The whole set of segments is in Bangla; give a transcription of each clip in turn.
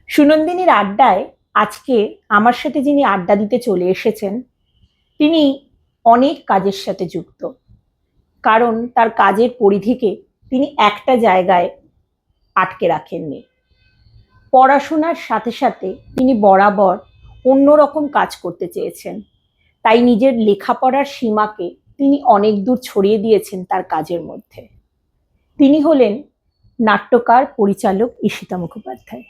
সুনন্দিনীর আড্ডায় আজকে আমার সাথে যিনি আড্ডা দিতে চলে এসেছেন, তিনি অনেক কাজের সাথে যুক্ত। কারণ তার কাজের পরিধিকে তিনি একটা জায়গায় আটকে রাখেননি। পড়াশোনার সাথে সাথে তিনি বরাবর অন্যরকম কাজ করতে চেয়েছেন। তাই নিজের লেখাপড়ার সীমাকে তিনি অনেক দূর ছড়িয়ে দিয়েছেন তার কাজের মধ্যে। তিনি হলেন নাট্যকার পরিচালক ঈশিতা মুখোপাধ্যায়।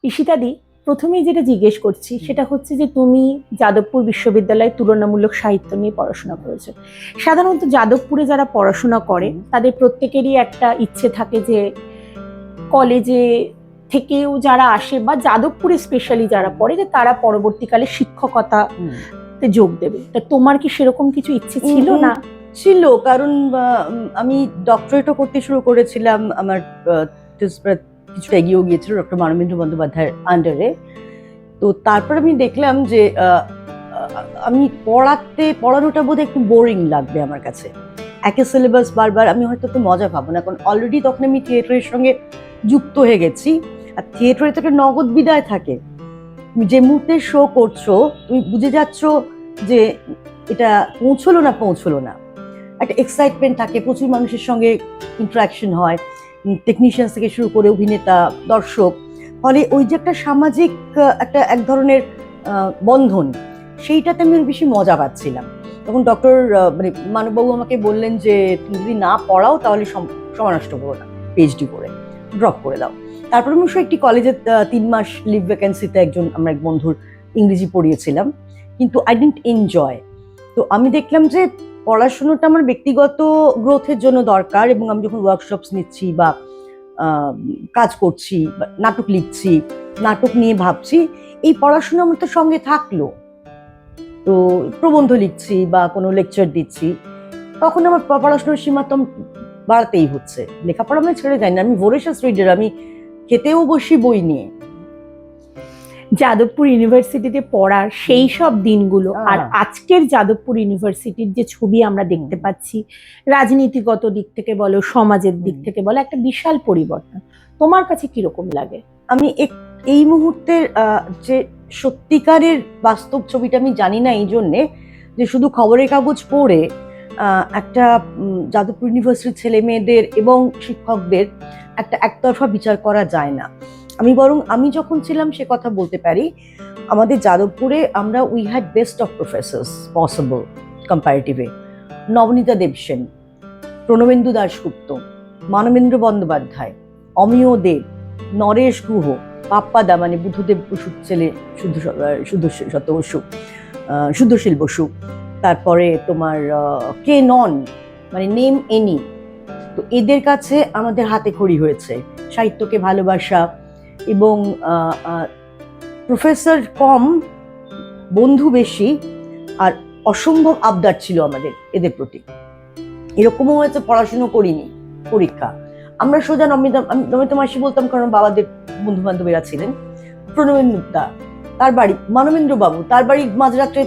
ঈশিতাদি, প্রথমেই যেটা জিজ্ঞেস করছি সেটা হচ্ছে যে তুমি যাদবপুর বিশ্ববিদ্যালয়ে তুলনামূলক সাহিত্য নিয়ে পড়াশোনা করেছো। সাধারণত যাদবপুরে যারা পড়াশোনা করে তাদের প্রত্যেকেরই একটা ইচ্ছে থাকে যে কলেজে থেকেও যারা আসে বা যাদবপুরে স্পেশালি যারা পড়ে যে তারা পরবর্তীকালে শিক্ষকতাতে যোগ দেবে। তা তোমার কি সেরকম কিছু ইচ্ছে ছিল? না ছিল, কারণ আমি ডক্টরেটও করতে শুরু করেছিলাম। আমার কিছু এগিয়েও গিয়েছিল ডক্টর মানবেন্দ্র বন্দ্যোপাধ্যায়ের আন্ডারে। তো তারপর আমি দেখলাম যে আমি পড়ানোটা বোধহয় একটু বোরিং লাগবে আমার কাছে। একই সিলেবাস বারবার আমি হয়তো একটু মজা পাবো না, কারণ অলরেডি তখন আমি থিয়েটারের সঙ্গে যুক্ত হয়ে গেছি। আর থিয়েটারে তো একটা নগদ বিদায় থাকে। তুমি যে মুহূর্তে শো করছো তুমি বুঝে যাচ্ছ যে এটা পৌঁছলো না। একটা এক্সাইটমেন্ট থাকে, প্রচুর মানুষের সঙ্গে ইন্টারাকশন হয়, টেকনিশিয়ান থেকে শুরু করে অভিনেতা, দর্শক। ফলে ওই যে একটা সামাজিক এক ধরনের বন্ধন, সেইটাতে আমি বেশি মজা পাচ্ছিলাম। তখন ডক্টর মানববাবু আমাকে বললেন যে তুমি যদি না পড়াও তাহলে সময় নষ্ট করো না, পিএইচডি করে ড্রপ করে দাও। তারপরে আমি একটি কলেজে 3 মাস লিভ ভ্যাকেন্সিতে আমার এক বন্ধুর ইংরেজি পড়িয়েছিলাম, কিন্তু আই ডিডন্ট এনজয়। তো আমি দেখলাম যে পড়াশোনাটা আমার ব্যক্তিগত গ্রোথের জন্য দরকার, এবং আমি যখন ওয়ার্কশপস নিচ্ছি বা কাজ করছি, নাটক লিখছি, নাটক নিয়ে ভাবছি, এই পড়াশোনা আমার তো সঙ্গে থাকলো। তো প্রবন্ধ লিখছি বা কোনো লেকচার দিচ্ছি, তখন আমার পড়াশোনার সীমা তো বাড়াতেই হচ্ছে। লেখাপড়া আমি ছেড়ে যাই না, আমি ভোরেশাস রিডার, আমি খেতেও বসি বই নিয়ে। যাদবপুর ইউনিভার্সিটিতে পড়ার সেই সব দিনগুলো আর আজকের যাদবপুর ইউনিভার্সিটির যে ছবি আমরা দেখতে পাচ্ছি, রাজনীতিগত দিক থেকে বলো, সমাজের দিক থেকে বলো, একটা বিশাল পরিবর্তন। তোমার কাছে কিরকম লাগে? আমি এই মুহূর্তের যে সত্যিকারের বাস্তব ছবিটা আমি জানি না, এই জন্যে যে শুধু খবরের কাগজ পড়ে একটা যাদবপুর ইউনিভার্সিটির ছেলে মেয়েদের এবং শিক্ষকদের একটা একতরফা বিচার করা যায় না। আমি যখন ছিলাম সে কথা বলতে পারি, আমাদের যাদবপুরে আমরা we had best of professors possible কম্পারেটিভে। নবনীতা দেবসেন, প্রণবেন্দু দাশগুপ্ত, মানবেন্দ্র বন্দ্যোপাধ্যায়, অমিয় দেব, নরেশ গুহ, পাপ্পাদা মানে বুদ্ধদেব বসুর ছেলে শুদ্ধশীল বসু, তারপরে তোমার কে নন মানে নেম এনি। তো এদের কাছে আমাদের হাতে খড়ি হয়েছে সাহিত্যকে ভালোবাসা, এবং প্রফেসর কম, বন্ধু বেশি, আর অসম্ভব আবদার ছিল আমাদের এদের প্রতি। এরকমও হয়েছে পড়াশুনো করিনি, পরীক্ষা আমরা সোজা নমিতা মাসি বলতাম, কারণ বাবাদের বন্ধু বান্ধবীরা ছিলেন। প্রণবেন্দু দা, তার বাড়ি, মানবেন্দ্র বাবু, তার বাড়ি মাঝরাত্রে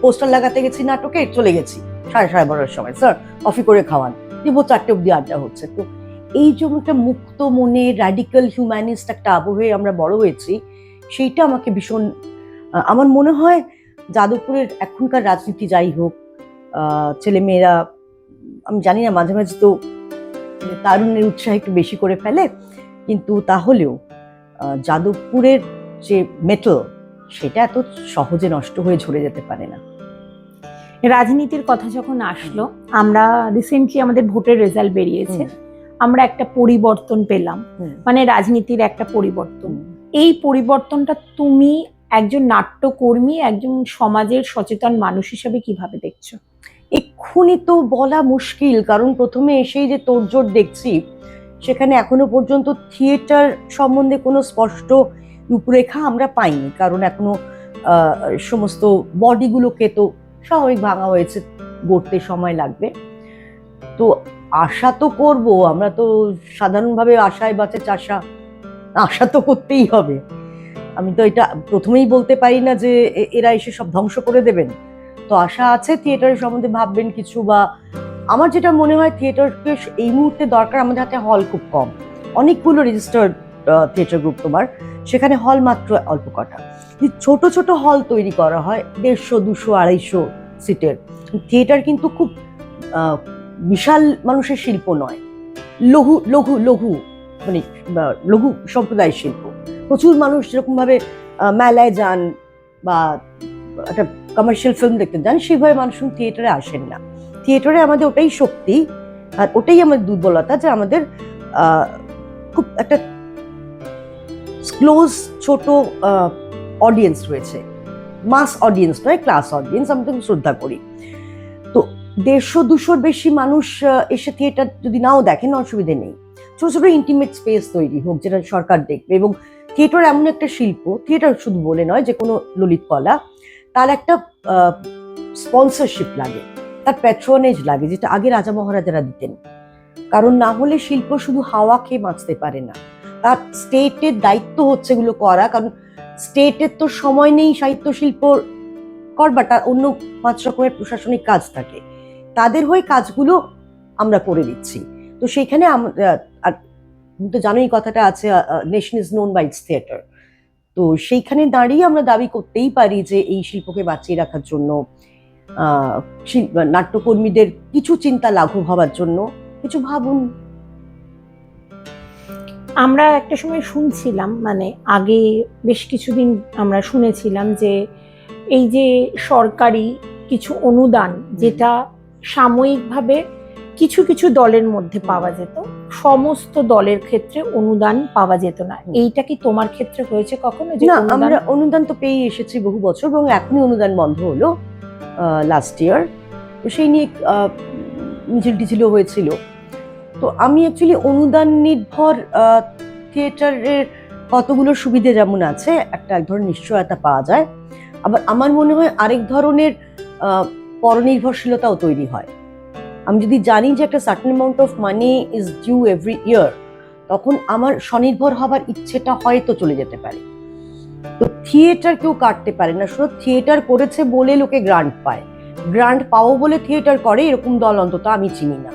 পোস্টার লাগাতে গেছি নাটকে, চলে গেছি 12:30 সময়, স্যার কফি করে খাওয়ান, দিব 4টে অব্দি আড্ডা হচ্ছে। তো এই যে একটা মুক্ত মনে র্যাডিক্যাল হিউম্যানিস্ট একটা আবহে আমরা বড় হয়েছি, সেইটা আমাকে ভীষণ, আমার মনে হয় যাদবপুরের এখনকার রাজনীতি যাই হোক, ছেলেমেয়েরা আমি জানি না, মাঝে মাঝে তো তারুণ্যের উৎসাহ একটু বেশি করে ফেলে, কিন্তু তাহলেও যাদবপুরের যে মেটাল, সেটা এত সহজে নষ্ট হয়ে ঝরে যেতে পারে না। রাজনীতির কথা যখন আসলো, আমরা রিসেন্টলি আমাদের ভোটের রেজাল্ট বেরিয়েছে, আমরা একটা পরিবর্তন পেলাম, মানে রাজনীতির একটা পরিবর্তন। এই পরিবর্তনটা তুমি একজন নাট্যকর্মী, একজন সমাজের সচেতন মানুষ হিসেবে কিভাবে দেখছো? এক্ষুনি তো বলা মুশকিল, কারণ প্রথমে এসেই যে তোড়জোড় দেখছি, সেখানে এখনো পর্যন্ত থিয়েটার সম্বন্ধে কোনো স্পষ্ট রূপরেখা আমরা পাইনি, কারণ এখনো সমস্ত বডিগুলোকে তো স্বাভাবিক ভাঙা হয়েছে, গড়তে সময় লাগবে। তো আশা তো করব, আমরা তো সাধারণভাবে আশায় বাঁচে চাষা, আশা তো করতেই হবে। আমি তো এটা প্রথমেই বলতে পারি না যে এরা এসে সব ধ্বংস করে দেবেন, আশা আছে থিয়েটারের সম্বন্ধে ভাববেন কিছু, বা আমার যেটা মনে হয় থিয়েটারকে এই মুহূর্তে দরকার, আমাদের হাতে হল খুব কম, অনেকগুলো রেজিস্টার্ড থিয়েটার গ্রুপ তোমার, সেখানে হল মাত্র অল্প কটা। ছোট ছোট হল তৈরি করা হয় 150, 200, 250 সিটের। থিয়েটার কিন্তু খুব বিশাল মানুষের শিল্প নয়, লঘু লঘু লঘু মানে লঘু সম্প্রদায়ের শিল্প। প্রচুর মানুষ যেরকম ভাবে মেলায় যান বা একটা কমার্শিয়াল ফিল্ম দেখতে যান, সেভাবে মানুষ থিয়েটারে আসেন না। থিয়েটারে আমাদের ওটাই শক্তি আর ওটাই আমাদের দুর্বলতা, যে আমাদের খুব একটা ক্লোজ ছোট অডিয়েন্স রয়েছে, মাস অডিয়েন্স নয়, ক্লাস অডিয়েন্স। আমি তো শ্রদ্ধা করি। তো 150, 200 বেশি মানুষ এসে থিয়েটার যদি নাও দেখেন, অসুবিধে নেই। ছোট ছোট ইন্টিমেট স্পেস তৈরি হোক, যেটা সরকার দেখবে। এবং থিয়েটার এমন একটা শিল্প, থিয়েটার শুধু বলে নয়, যে কোনো ললিত কলা, তার একটা স্পন্সরশিপ লাগে, তার প্যাট্রনেজ লাগে, যেটা আগে রাজা মহারাজারা দিতেন। কারণ না হলে শিল্প শুধু হাওয়া খেয়ে বাঁচতে পারে না। তার স্টেটের দায়িত্ব হচ্ছে এগুলো করা, কারণ স্টেটের তো সময় নেই সাহিত্য শিল্প করবার, তার অন্য 5 রকমের প্রশাসনিক কাজ থাকে, তাদের হয়ে কাজগুলো আমরা করে দিচ্ছি। তো সেইখানে আর তো জানোই কথাটা আছে, nation is known by its theatre. তো সেইখানে দাঁড়িয়ে আমরা দাবি করতেই পারি যে এই শিল্পকে বাঁচিয়ে রাখার জন্য, নাট্যকর্মীদের কিছু চিন্তা লাঘব হওয়ার জন্য কিছু ভাবুন। আমরা একটা সময় শুনছিলাম, মানে আগে বেশ কিছুদিন আমরা শুনেছিলাম যে এই যে সরকারি কিছু অনুদান, যেটা সাময়িকভাবে কিছু কিছু দলের মধ্যে পাওয়া যেত, সমস্ত দলের ক্ষেত্রে অনুদান পাওয়া যেত না। এইটা কি তোমার ক্ষেত্রে হয়েছে কখনো? যে না, আমরা অনুদান তো পেয়ে এসেছি বহু বছর, এবং এখনই অনুদান বন্ধ হলো লাস্ট ইয়ার। তো সেই নিয়ে মিছিল টিছিলও হয়েছিল। তো আমি অ্যাকচুয়ালি অনুদান নির্ভর থিয়েটারের কতগুলো সুবিধে যেমন আছে, এক ধরনের নিশ্চয়তা পাওয়া যায়, আবার আমার মনে হয় আরেক ধরনের পরনির্ভরশীলতাও তৈরি হয়। আমি যদি জানি যে একটা certain amount of money is due every year, তখন আমার স্বনির্ভর হবার ইচ্ছেটা হয়তো চলে যেতে পারে। তো থিয়েটার কেউ কাটতে পারে না, শুধু থিয়েটার করেছে বলে লোকে গ্রান্ট পায়, গ্রান্ট পাও বলে থিয়েটার করে এরকম দল অন্তত আমি চিনি না।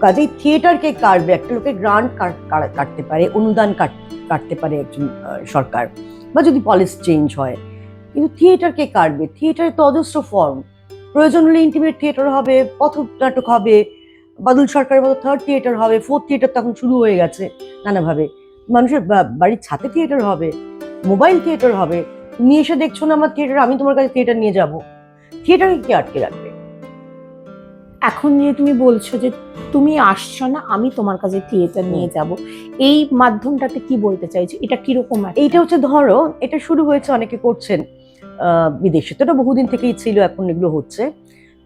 কাজেই থিয়েটারকে কাটবে, একটা লোকে গ্রান্ট কাটতে পারে, অনুদান কাটতে পারে একজন সরকার, বা যদি পলিসি চেঞ্জ হয়, কিন্তু থিয়েটারকে কাটবে? থিয়েটারে তো অজস্র ফর্ম, প্রয়োজন হলে ইন্টিমেট থিয়েটার হবে, পথ নাটক হবে, বাদল সরকারের মতো 3rd থিয়েটার হবে, 4th থিয়েটার তখন শুরু হয়ে গেছে নানাভাবে, মানুষের বাড়ির ছাদে থিয়েটার হবে, মোবাইল থিয়েটার হবে। তুমি এসে দেখছো না আমার থিয়েটার, আমি তোমার কাছে থিয়েটার নিয়ে যাব, থিয়েটারকে কি আটকে রাখবে? এখন যে তুমি বলছো যে তুমি আসছো না, আমি তোমার কাছে থিয়েটার নিয়ে যাব, এই মাধ্যমটাতে কি বলতে চাইছো? এটা কিরকম? এইটা হচ্ছে, ধরো এটা শুরু হয়েছে, অনেকে করছেন বিদেশে, তো এটা বহুদিন থেকেই ছিল, এখন এগুলো হচ্ছে।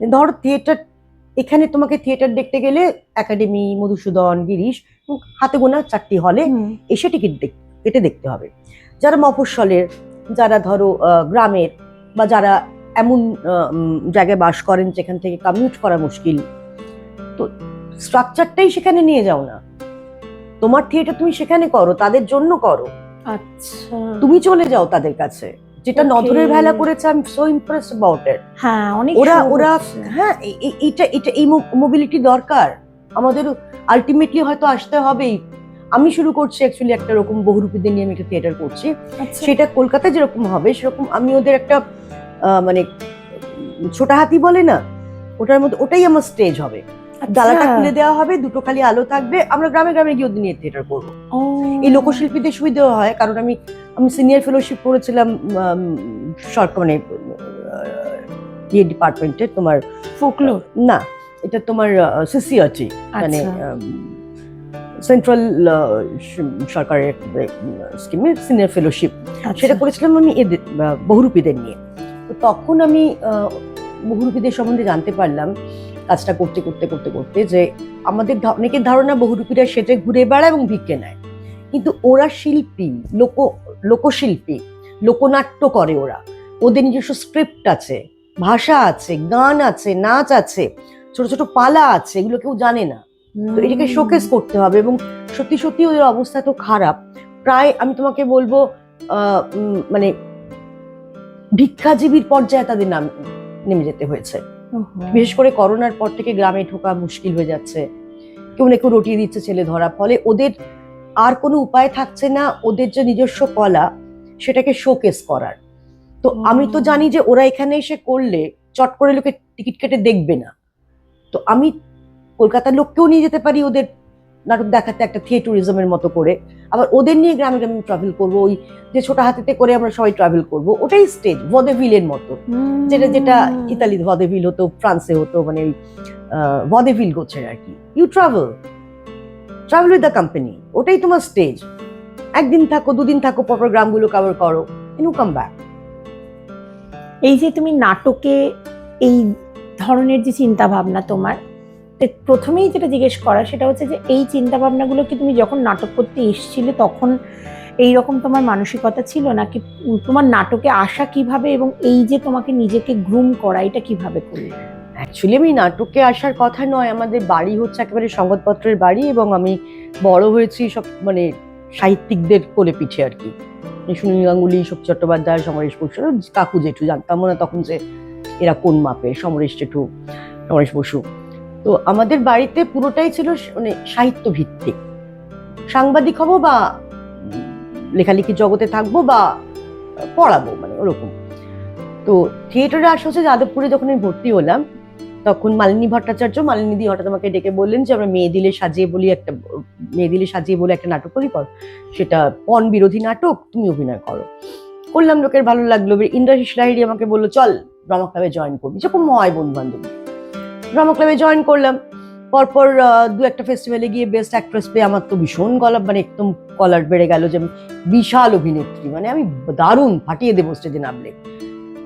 ধরো থিয়েটার, এখানে তোমাকে থিয়েটার দেখতে গেলে একাডেমি, মধুসূদন, গিরিশ, হাতে গোনা 4টি হলে এসে টিকিট কেটে দেখতে হবে। যারা মফস্বলের, যারা ধরো গ্রামের, বা যারা এমন জায়গায় বাস করেন যেখান থেকে কমিউট করা মুশকিল, তো স্ট্রাকচারটাই সেখানে নিয়ে যাও না, তোমার থিয়েটার তুমি সেখানে করো, তাদের জন্য করো। আচ্ছা, তুমি চলে যাও তাদের কাছে, যেটা নধরের ভেলা করেছে। I am so impressed about it. হ্যাঁ, অনেক ওরা হ্যাঁ, এটা এই মোবিলিটি দরকার আমাদের, আলটিমেটলি হয়তো আসতে হবেই। আমি শুরু করছি অ্যাকচুয়ালি একটা রকম বহুরূপীদের নিয়ে আমি একটা থিয়েটার করছি, সেটা কলকাতায় যেরকম হবে সেরকম আমি ওদের একটা মানে ছোট হাতি বলে না, ওটার মধ্যে ওটাই আমার স্টেজ হবে। ডালাটা খুলে দেওয়া হবে, দুটো খালি আলো থাকবে, আমরা গ্রামে গ্রামে গিয়ে ওদের নিয়ে থিয়েটার করবো। এই লোকশিল্পীদের সুবিধা হয়, কারণ আমি সিনিয়র ফেলোশিপ করেছিলাম সরকার, মানে ইয়ে ডিপার্টমেন্টে, তোমার ফোকলোর না, এটা তোমার সিসিআরটি, মানে সেন্ট্রাল সরকারের স্কিমে সিনিয়র ফেলোশিপ, সেটা করেছিলাম আমি বহুরূপীদের নিয়ে। তো তখন আমি বহুরূপীদের সম্বন্ধে জানতে পারলাম কাজটা করতে করতে করতে করতে, যে আমাদের অনেকের ধারণা বহুরূপীরা সেজে ঘুরে বেড়ায় এবং ভিক্ষে নেয়, কিন্তু ওরা শিল্পী, লোকশিল্পী, লোকনাট্য করে ওরা, ওদের নিজস্ব স্ক্রিপ্ট আছে, ভাষা আছে, গান আছে, নাচ আছে, ছোট ছোট পালা আছে, এগুলো কেউ জানে না। তো এটাকে শোকেস করতে হবে, এবং সত্যি সত্যি ওদের অবস্থা তো খারাপ, প্রায় আমি তোমাকে বলবো মানে ভিক্ষাজীবীর পর্যায়ে তাদের নেমে যেতে হয়েছে। ওহো। বিশেষ করে করোনার পর থেকে গ্রামে ঢোকা মুশকিল হয়ে যাচ্ছে, কেউ না কেউ রটিয়ে দিচ্ছে ছেলে ধরা, ফলে ওদের আর কোনো উপায় থাকছে না ওদের যে নিজস্ব কলা সেটাকে শোকেস করার। তো আমি তো জানি যে ওরা এখানে এসে করলে চট করে লোকে টিকিট কেটে দেখবে না, তো আমি কলকাতার লোককেও নিয়ে যেতে পারি ওদের নাটক দেখাতে একটা থিয়েটারিজমের মতো করে, আবার ওদের নিয়ে গ্রামে গ্রামে ট্রাভেল করবো, ওই যে ছোট হাতিতে করে আমরা সবাই ট্রাভেল করবো, ওটাই স্টেজ ভদেভিলের মতো, যেটা যেটা ইতালি ভদেভিল হতো, ফ্রান্সে হতো, মানে ওই ভদেভিল গোছের আর কি। You travel with the company, ওটাই তোমার স্টেজ। একদিন থাকো, দুদিন থাকো, পরপর গ্রামগুলো কভার করো, ইউ কাম ব্যাক। এই যে তুমি নাটকে এই ধরনের যে চিন্তা ভাবনা তোমার, প্রথমেই যেটা জিজ্ঞেস করা সেটা হচ্ছে যে এই চিন্তা ভাবনাগুলো কি তুমি যখন নাটক করতে এসেছিলে তখন এইরকম তোমার মানসিকতা ছিল, নাকি তোমার নাটকে আসা কিভাবে এবং এই যে তোমাকে নিজেকে গ্রুম করা এটা কিভাবে করলে? অ্যাকচুয়ালি আমি নাটকে আসার কথা নয়, আমাদের বাড়ি হচ্ছে একেবারে সংবাদপত্রের বাড়ি, এবং আমি বড় হয়েছি সব মানে সাহিত্যিকদের কোলে পিঠে আর কি। সুনীল গাঙ্গুলি, শক্তি চট্টোপাধ্যায়, সমরেশ বসু, কাকু জেঠু, জানতাম না তখন যে এরা কোন মাপের, সমরেশ জেঠু, সমরেশ বসু। তো আমাদের বাড়িতে পুরোটাই ছিল মানে সাহিত্য ভিত্তিক, সাংবাদিক হব বা লেখালেখি জগতে থাকবো বা পড়াবো, মানে ওরকম। তো থিয়েটারে আসা হচ্ছে যাদবপুরে। যখন আমি ভর্তি হলাম তখন মালিনী ভট্টাচার্য, মালিনী দি হঠাৎ আমাকে ডেকে বললেন যে আমরা মেয়ে দিলে সাজিয়ে বলে একটা নাটক করি, সেটা পণ বিরোধী নাটক, তুমি অভিনয় করো। করলাম, লোকের ভালো লাগলো। ইন্দ্রাশিস লাহিড়ী আমাকে বললো চল ড্রামা ক্লাবে জয়েন করবি, যেরকম হয় বন্ধু বান্ধবী। ড্রামা ক্লাবে জয়েন করলাম, পরপর দু একটা ফেস্টিভ্যালে গিয়ে বেস্ট অ্যাক্ট্রেস পেয়ে আমার তো ভীষণ গলা, মানে একদম কলার বেড়ে গেল যে আমি বিশাল অভিনেত্রী, মানে আমি দারুণ ফাটিয়ে দেবো স্টেজে নামলে।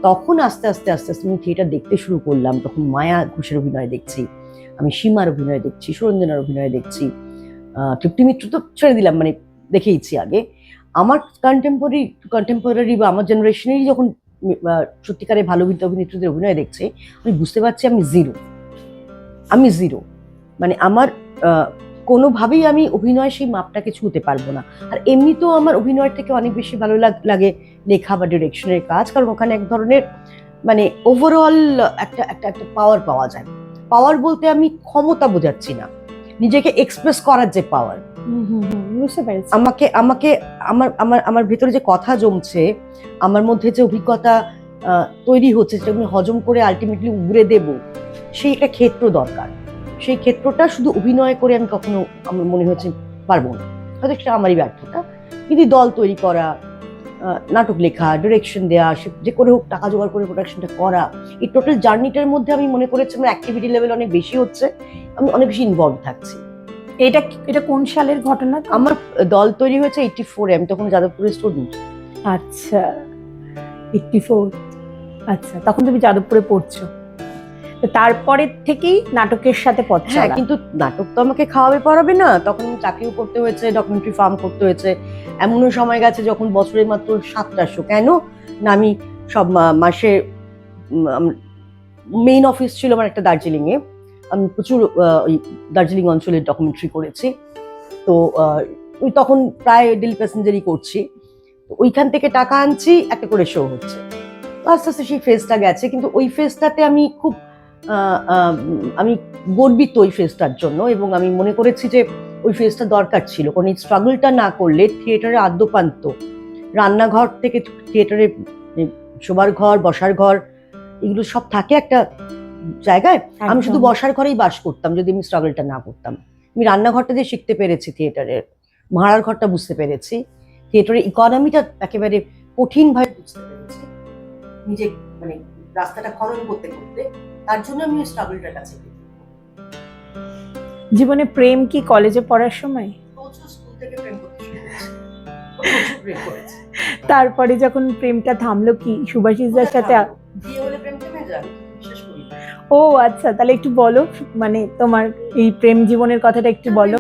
তখন আস্তে আস্তে আমি থিয়েটার দেখতে শুরু করলাম। তখন মায়া ঘোষের অভিনয় দেখছি, আমি সীমার অভিনয় দেখছি, সুরঞ্জনার অভিনয় দেখছি, তৃপ্তি মিত্র তো ছেড়ে দিলাম, মানে দেখেইছি আগে। আমার কন্টেম্পোরারি বা আমার জেনারেশনেরই যখন সত্যিকারে ভালো অভিনেত্রীদের অভিনয় দেখছে, আমি বুঝতে পারছি আমি জিরো, মানে আমার কোনোভাবেই আমি অভিনয় সেই মাপটাকে ছুঁতে পারবো না। আর এমনিতেও আমার অভিনয়ের থেকে অনেক বেশি ভালো লাগে লেখা বা ডিরেকশনের কাজ, কারণ ওখানে এক ধরনের মানে ওভারঅল একটা একটা একটা পাওয়ার পাওয়া যায়। পাওয়ার বলতে আমি ক্ষমতা বোঝাচ্ছি না, নিজেকে এক্সপ্রেস করার যে পাওয়ার, বুঝতে পেরেছি। আমাকে আমাকে আমার আমার আমার ভেতরে যে কথা জমছে, আমার মধ্যে যে অভিজ্ঞতা তৈরি হচ্ছে, যেটা আমি হজম করে আলটিমেটলি উগরে দেব, সেই একটা ক্ষেত্র দরকার। সেই ক্ষেত্রটা শুধু অভিনয় করে আমি কখনো, আমার মনে হচ্ছে পারবো না, হয়তো সেটা আমারই ব্যর্থতা। কিন্তু দল তৈরি করা, নাটক লেখা, ডিরেকশন দেওয়া, যে করে হোক টাকা জোগাড় করে প্রোডাকশনটা করা, এই টোটাল জার্নিটার মধ্যে আমি মনে করেছি আমার অ্যাক্টিভিটি লেভেল অনেক বেশি হচ্ছে, আমি অনেক বেশি ইনভলভ থাকছি। এটা কোন সালের ঘটনা? আমার দল তৈরি হয়েছে 84-এ, আমি তখন যাদবপুরের স্টুডেন্ট। আচ্ছা, 84। আচ্ছা, তখন তুমি যাদবপুরে পড়ছো। তারপরে থেকেই নাটকের সাথে পথ হ্যাঁ, চলা। কিন্তু নাটক তো আমাকে খাওয়াবে পড়াবে না, তখন চাকরিও করতে হয়েছে, ডকুমেন্টারি ফার্ম করতে হয়েছে। এমনও সময় গেছে যখন বছরে মাত্র 7টা শো, কেন না আমি সব মাসে, মেইন অফিস ছিল আমার একটা দার্জিলিং এ, আমি প্রচুর ওই দার্জিলিং অঞ্চলের ডকুমেন্টারি করেছি। তো ওই তখন প্রায় ডেলি প্যাসেঞ্জারই করছি, ওইখান থেকে টাকা আনছি, একটা করে শো হচ্ছে। আস্তে আস্তে সেই ফেজটা গেছে, কিন্তু ওই ফেজটাতে আমি খুব আমি গর্বিত ওই ফেজটার জন্য, এবং আমি মনে করেছি যে ওই ফেজটা দরকার ছিল, কারণ এই স্ট্রাগলটা না করলে থিয়েটারে আদ্যপান্ত, রান্নাঘর থেকে থিয়েটারে শোবার ঘর, বসার ঘর, এগুলো সব থাকে একটা জায়গায়। আমি শুধু বসার ঘরেই বাস করতাম যদি আমি স্ট্রাগলটা না করতাম। আমি রান্নাঘরটা দিয়ে শিখতে পেরেছি থিয়েটারের, ভাড়ার ঘরটা বুঝতে পেরেছি, থিয়েটারের ইকোনমিটা একেবারে কঠিনভাবে বুঝতে পেরেছি, নিজে মানে রাস্তাটা খনন করতে করতে। তার জন্য আমি স্ট্রাগলটার কাছে জীবনে প্রেম কি কলেজে পড়ার সময়? প্রচুর স্কুল থেকে প্রেম করতে শুরু, তারপরে যখন প্রেমটা থামলো কি সুভাষিসদার সাথে? বিয়ে হলে প্রেম থেমে যায়, বিশ্বাস করি। ও আচ্ছা, তাহলে একটু বলো, মানে তোমার এই প্রেম জীবনের কথাটা একটু বলো।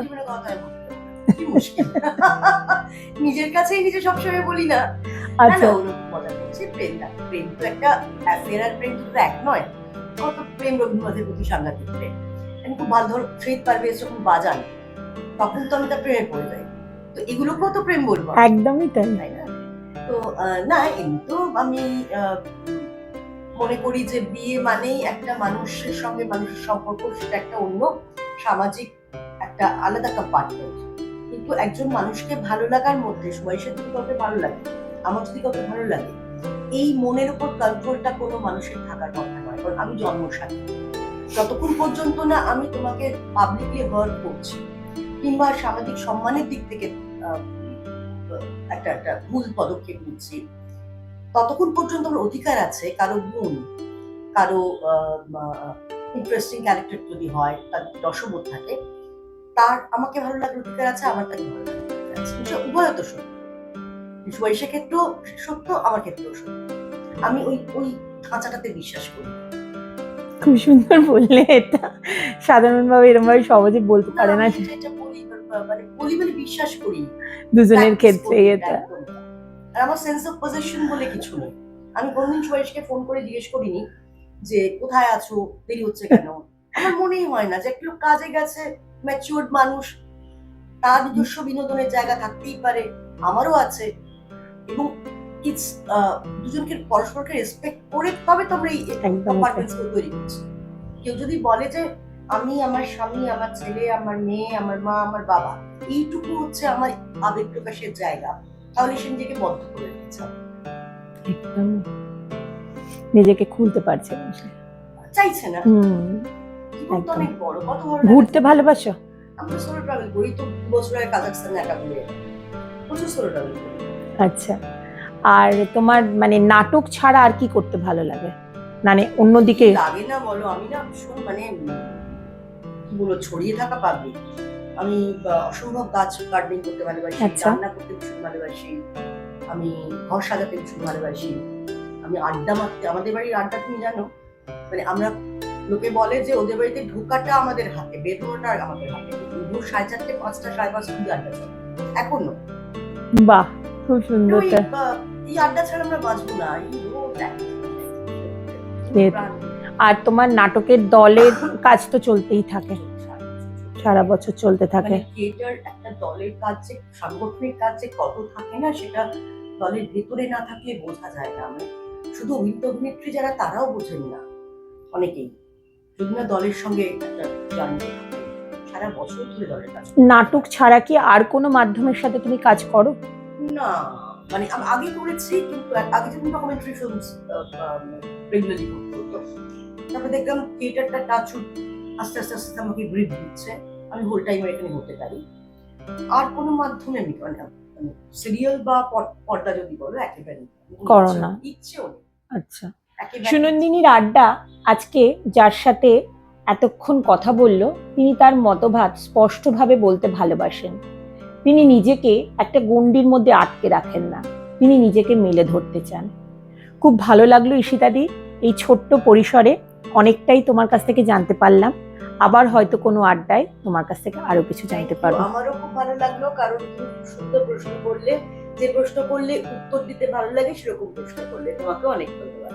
নিজের কাছেই নিজে সবসময় বলি না। আচ্ছা, মজা করছি। প্রেম তো একটা অ্যাফেয়ার, আর প্রেম তো এক নয়। কত প্রেম রবীন্দ্রনাথের প্রতি সাংঘাতিক প্রেম। আমি খুব ভালো, ধর শহীদ পারভেজ যখন বাজান, তখন তো আমি তার প্রেমে পড়ে যাই। তো এগুলোকেও তো প্রেম বলবো। একদমই তাই। তাই না? তো না, এমনি তো আমি মনে করি যে বিয়ে মানেই একটা মানুষের সঙ্গে মানুষের সম্পর্ক, সেটা একটা অন্য সামাজিক একটা আলাদা কম্পার্টমেন্ট। কিন্তু একজন মানুষকে ভালো লাগার মধ্যে, সুভাষের যদি কাউকে ভালো লাগে, আমার যদি কাউকে ভালো লাগে, এই মনের উপর কন্ট্রোলটা কোনো মানুষের থাকার কথা নয়। কারণ আমি জন্মসাথী, যতক্ষণ পর্যন্ত না আমি তোমাকে পাবলিকলি হার্ট করছি কিংবা সামাজিক সম্মানের দিক থেকে একটা ভুল পদক্ষেপ নিচ্ছি, ততক্ষণ পর্যন্ত আমার অধিকার আছে কারো গুণ, কারো ইন্টারেস্টিং ক্যারেক্টার যদি হয়, তার রসবোধ থাকে, তার আমাকে ভালো লাগার অধিকার আছে, আমার তাকে ভালো লাগার অধিকার আছে। উভয় তো সত্য, সুভাষের ক্ষেত্রেও সত্য, আমার ক্ষেত্রেও সত্য। আমি ওই ওই ধাঁচাটাতে বিশ্বাস করি। খুব সুন্দর বললে। এটা সাধারণভাবে এরকম ভাবে সহজে বলতে পারে না, এটা বলি মানে বিশ্বাস করি দুজনের ক্ষেত্রে এটা। আর আমার সেন্স অফ পজিশন বলে কিছু নেই। আমি কোনদিন সুভাষকে ফোন করে জিজ্ঞেস করিনি যে কোথায় আছো, দেরি হচ্ছে কেন। আমার মনেই হয় না যে একটু কাজে গেছে, ম্যাচিউরড মানুষ, তার নিজস্ব বিনোদনের জায়গা থাকতেই পারে, আমারও আছে। এবং ইটস দুজনকে পরস্পরকে রেসপেক্ট করে তবে তো আমরা এই কম্পার্টমেন্টস তৈরি করছি। কেউ যদি বলে যে আমি, আমার স্বামী, আমার ছেলে, আমার মেয়ে, আমার মা, আমার বাবা, এইটুকু হচ্ছে আমার আবেগ প্রকাশের জায়গা, তাহলে সে নিজেকে বদ্ধ করে রেখেছে, একদম নিজেকে খুলতে পারছে না, চাইছে না। অনেক বড়, কত বড়। ঘুরতে ভালোবাসো? আমরা সোলো ট্রাভেল করি, তো বছর আগে কাজাখস্তানে একা ঘুরে প্রচুর সোলো ট্রাভেল করি। আচ্ছা, আর তোমার মানে নাটক ছাড়া আর কি করতে ভালো লাগে? মানে অন্যদিকে লাগে না বলো? আমি না ভীষণ মানে কি বলবো, ছড়িয়ে থাকা পাবলিক। আমি অসম্ভব গাছ গার্ডেনিং করতে ভালোবাসি, রান্না করতে ভীষণ ভালোবাসি, আমি ঘর সাজাতে ভীষণ ভালোবাসি, আমি আড্ডা মারতে, আমাদের বাড়ির আড্ডা তুমি জানো, মানে আমরা, লোকে বলে যে ওদের বাড়িতে ঢোকাটা আমাদের হাতে, বেরোনোটা আমাদের হাতে। 4:30, 5টা, 5:30 অব্দি আড্ডা চলে এখনো। বাহ, খুব সুন্দর। এই আড্ডা ছাড়া আমরা বাঁচবো না। আর তোমার নাটকের দলের কাজ তো চলতেই থাকে, সারা বছর চলতে থাকে। থিয়েটার একটা দলের কাজ, যে সাংগঠনিক কাজ যে কত থাকে না, সেটা দলের ভেতরে না থাকলে বোঝা যায় না। মানে শুধু অভিনেত্রী যারা, তারাও বোঝেন না অনেকেই, যদি না দলের সঙ্গে একটা জানতে সারা বছর ধরে দলের কাজ। নাটক ছাড়া কি আর কোনো মাধ্যমের সাথে তুমি কাজ করো? না, মানে আমি আগে করেছি, কিন্তু আগে যখন ডকুমেন্টারি ফিল্মস রেগুলারলি করতো, তারপরে দেখলাম থিয়েটারটা টাচ আস্তে আস্তে আস্তে আমাকে গ্রিপ দিচ্ছে, আমি হোল টাইম এখানে হতে পারি। আর কোনো মাধ্যমে আমি সিরিয়াল বা পর্দা যদি বলো, একেবারে করো না, ইচ্ছেও নেই। আচ্ছা, সুনন্দিনীর আড্ডা আজকে যার সাথে এতক্ষণ কথা বললো, তিনি তার মতবাদ স্পষ্টভাবে বলতে ভালোবাসেন। তিনি নিজেকে একটা গণ্ডির মধ্যে আটকে রাখেন না, তিনি নিজেকে মেলে ধরতে চান। খুব ভালো লাগলো ঈশিতাদি, এই ছোট্ট পরিসরে অনেকটাই তোমার কাছ থেকে জানতে পারলাম। আবার হয়তো কোনো আড্ডায় তোমার কাছ থেকে আরো কিছু জানতে পারবো। আমারও খুব ভালো লাগলো, কারণ তুমি সুন্দর প্রশ্ন করলে, যে প্রশ্ন করলে উত্তর দিতে ভালো লাগে সেরকম প্রশ্ন করলে। তোমাকে অনেক ধন্যবাদ।